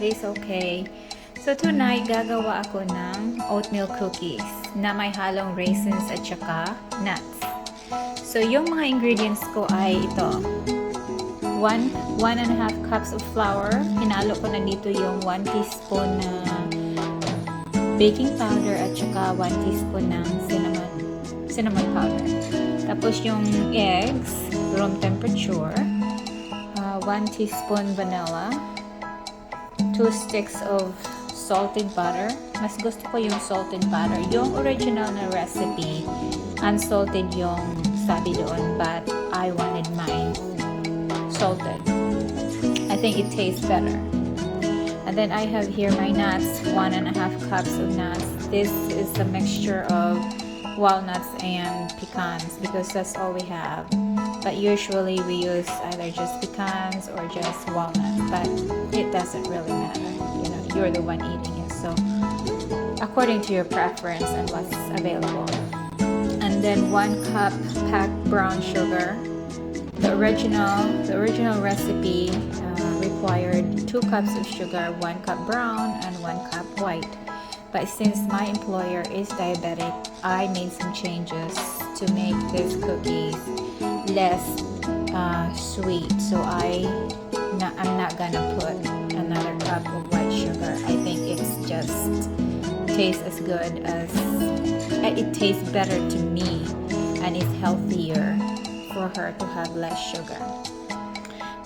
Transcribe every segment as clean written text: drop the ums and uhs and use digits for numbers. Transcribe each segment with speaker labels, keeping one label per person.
Speaker 1: is okay. So tonight, gagawa ako ng oatmeal cookies na may halong raisins at saka nuts. So yung mga ingredients ko ay ito. 1.5 cups of flour. Hinalo ko na dito yung 1 teaspoon na baking powder at saka 1 teaspoon ng cinnamon powder. Tapos yung eggs, room temperature, 1 teaspoon vanilla, 2 sticks of salted butter. Mas gusto ko yung salted butter. Yung original na recipe, unsalted yung sabi doon, but I wanted mine salted. I think it tastes better. And then I have here my nuts, 1.5 cups of nuts. This is a mixture of walnuts and pecans because that's all we have. But usually we use either just pecans or just walnuts, but it doesn't really matter. You know, you're the one eating it, so according to your preference and what's available. And then 1 cup packed brown sugar. The original recipe required 2 cups of sugar, 1 cup brown and 1 cup white. But since my employer is diabetic, I made some changes to make these cookies less sweet. So I'm not gonna put another cup of white sugar. I think it's just tastes as good as it tastes better to me, and it's healthier for her to have less sugar.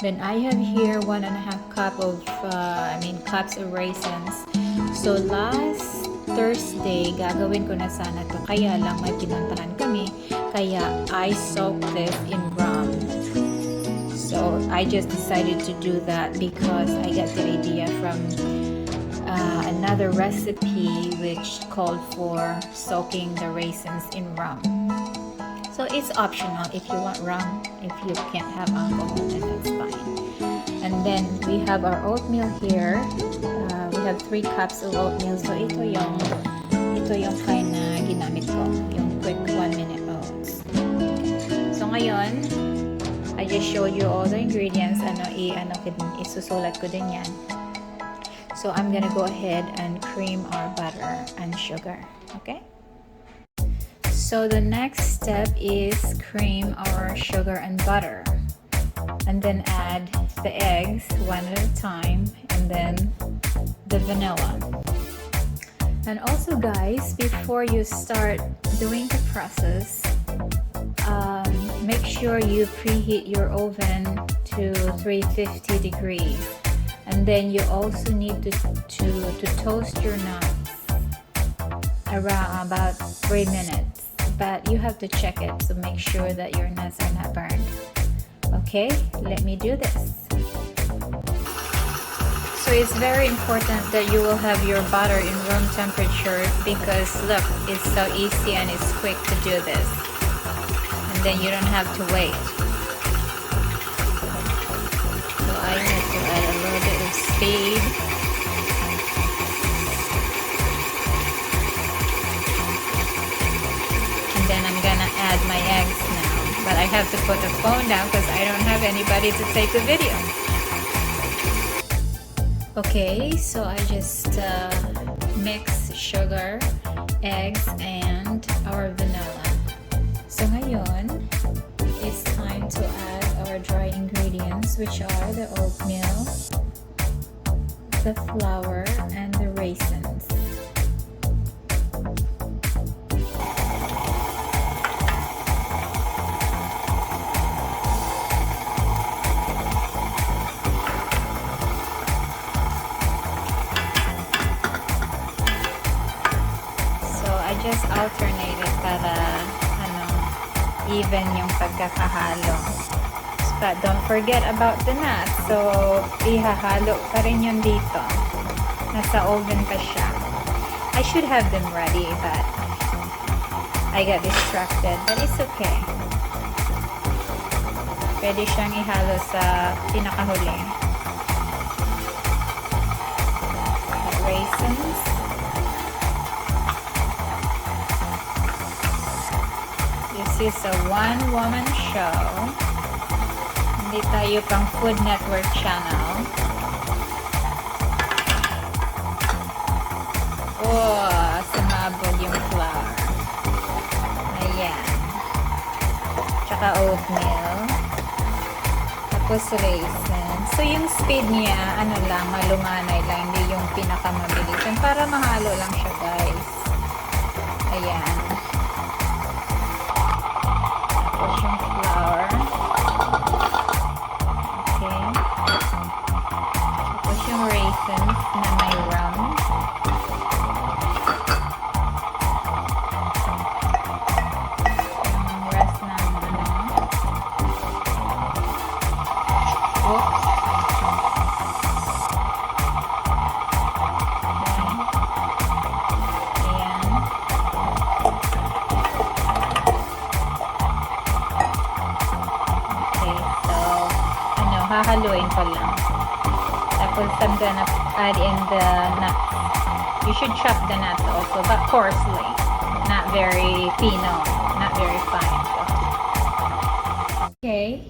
Speaker 1: Then I have here 1.5 cup of cups of raisins. So last Thursday, gagawin ko na sana to. Kaya lang may pinuntahan kami. Kaya I soaked this in rum. So I just decided to do that because I got the idea from another recipe which called for soaking the raisins in rum. So it's optional if you want rum. If you can't have alcohol, then that's fine. And then we have our oatmeal here. We have 3 cups of oatmeal. So ito yung kind na ginamit ko, yung quick 1-minute oats. So ngayon, I just showed you all the ingredients. Isusulat ko din yan. So I'm gonna go ahead and cream our butter and sugar. Okay? So the next step is cream our sugar and butter. And then add the eggs one at a time, and then the vanilla. And also guys, before you start doing the process, make sure you preheat your oven to 350 degrees. And then you also need to toast your nuts around about 3 minutes. But you have to check it, so make sure that your nuts are not burned. Okay, let me do this. So it's very important that you will have your butter in room temperature because look, it's so easy and it's quick to do this. And then you don't have to wait. So I have to add a little bit of speed. And then I'm gonna add my eggs now. But I have to put the phone down because I don't have anybody to take the video. Okay, so I just mix sugar, eggs, and our vanilla. So ngayon, it's time to add our dry ingredients, which are the oatmeal, the flour, and the raisins. Just alternate it para even yung pagkakahalo. But don't forget about the nuts. So ihahalo pa rin yun dito. Nasa oven pa siya. I should have them ready, but I got distracted. But it's okay. Pwede siyang ihalo sa pinakahuli. Raisins. This is a one-woman show. Hindi tayo pang Food Network channel. Tapos raisin. So yung speed niya, ano lang, malumanay lang, hindi yung pinakamabilisan. Para mahalo lang siya, guys. Ayan. Tapos yung flour. Okay. Tapos yung raisins na may rum. Yung rest ng ano. Oops. Hahaluin ko lang. Tapos I'm gonna add in the nuts. You should chop the nuts also, but coarsely. Not very fino, not very fine. So. Okay,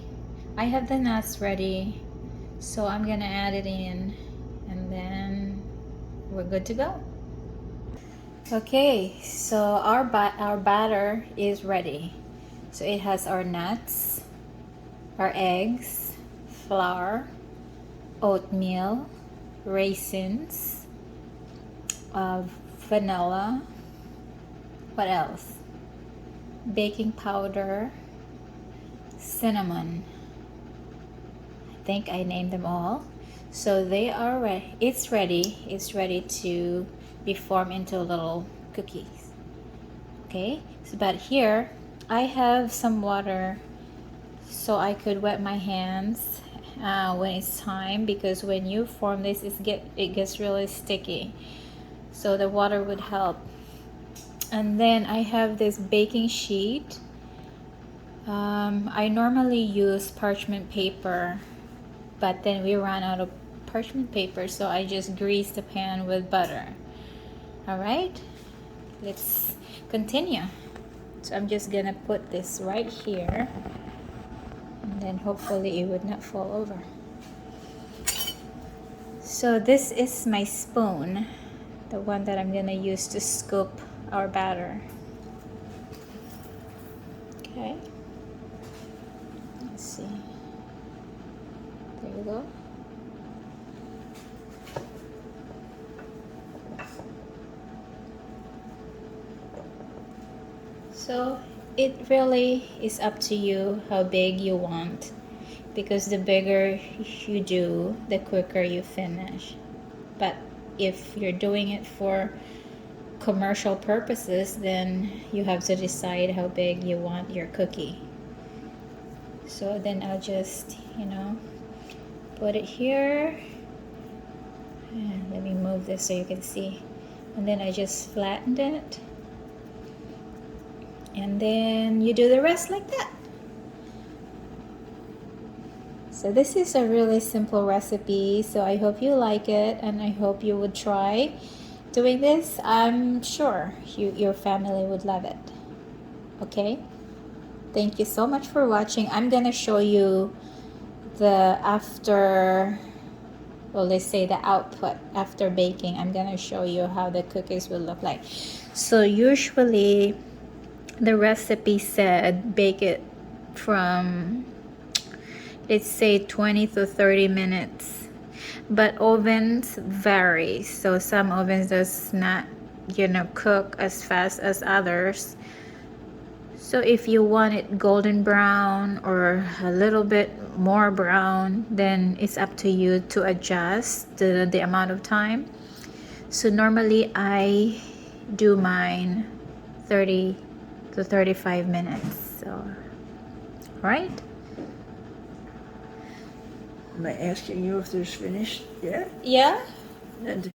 Speaker 1: I have the nuts ready. So I'm gonna add it in and then we're good to go. Okay, so our batter is ready. So it has our nuts, our eggs, flour, oatmeal, raisins, vanilla, what else? Baking powder, cinnamon. I think I named them all. So they are ready. It's ready. It's ready to be formed into little cookies. Okay, so but here I have some water so I could wet my hands when it's time, because when you form this it gets really sticky, so the water would help. And then I have this baking sheet. I normally use parchment paper, but then we ran out of parchment paper, so I just greased the pan with butter. All right, let's continue. So I'm just gonna put this right here, and then hopefully it would not fall over. So this is my spoon, the one that I'm gonna use to scoop our batter. Okay, let's see, there we go. So it really is up to you how big you want, because the bigger you do, the quicker you finish. But if you're doing it for commercial purposes, then you have to decide how big you want your cookie. So then I'll just, put it here. Let me move this so you can see. And then I just flattened it. And then you do the rest like that. So this is a really simple recipe, so I hope you like it, and I hope you would try doing this. I'm sure your family would love it. Okay, thank you so much for watching. I'm gonna show you the after, well, let's say the output after baking. I'm gonna show you how the cookies will look like. So usually the recipe said bake it from, let's say, 20 to 30 minutes, but ovens vary. So some ovens does not cook as fast as others. So if you want it golden brown or a little bit more brown, then it's up to you to adjust the amount of time. So normally I do mine 30 to 35 minutes. So, all right.
Speaker 2: Am I asking you if there's finished yet?
Speaker 1: Yeah.
Speaker 2: And